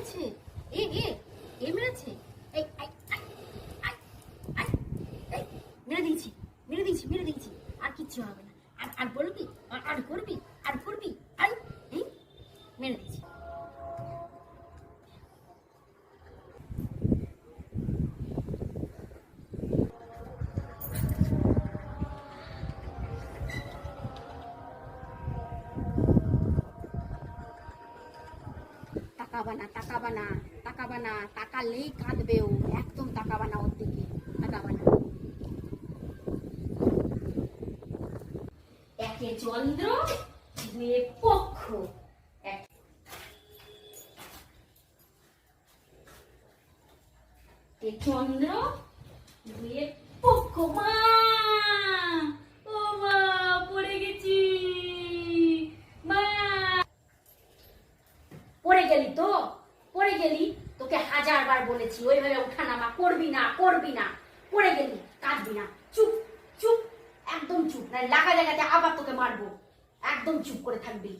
মেরেছে, এ এ এ মেরেছে, এই আই আই আই আই এই মেরে দিয়েছি, মেরে দিয়েছি, মেরে দিয়েছি। আর কিচ্ছু হবে না। আর আর বলবি, আর করবি, আর করবি, আই এই মেরে দিয়েছি। তাকাবানা তাকাবানা তাকাবানা, তাকালেই কাঁদবে ও, একদম তাকাবানা ওর দিকে, তাকাবানা। একে চন্দ্র, দুয়ে পক্ষ, একে চন্দ্র, দুয়ে পক্ষ। মা, ও মা, পড়ে গেছি মা। পড়ে গেলি তো, পড়ে গেলি। তোকে 1000 বার বলেছি ওইভাবে উঠানামা করবি না, করবি না। পড়ে গেলি, কাঁদবি না, চুপ চুপ, একদম চুপ, না লাগা জায়গাতে আবার তোকে মারবো। একদম চুপ করে থাকবি।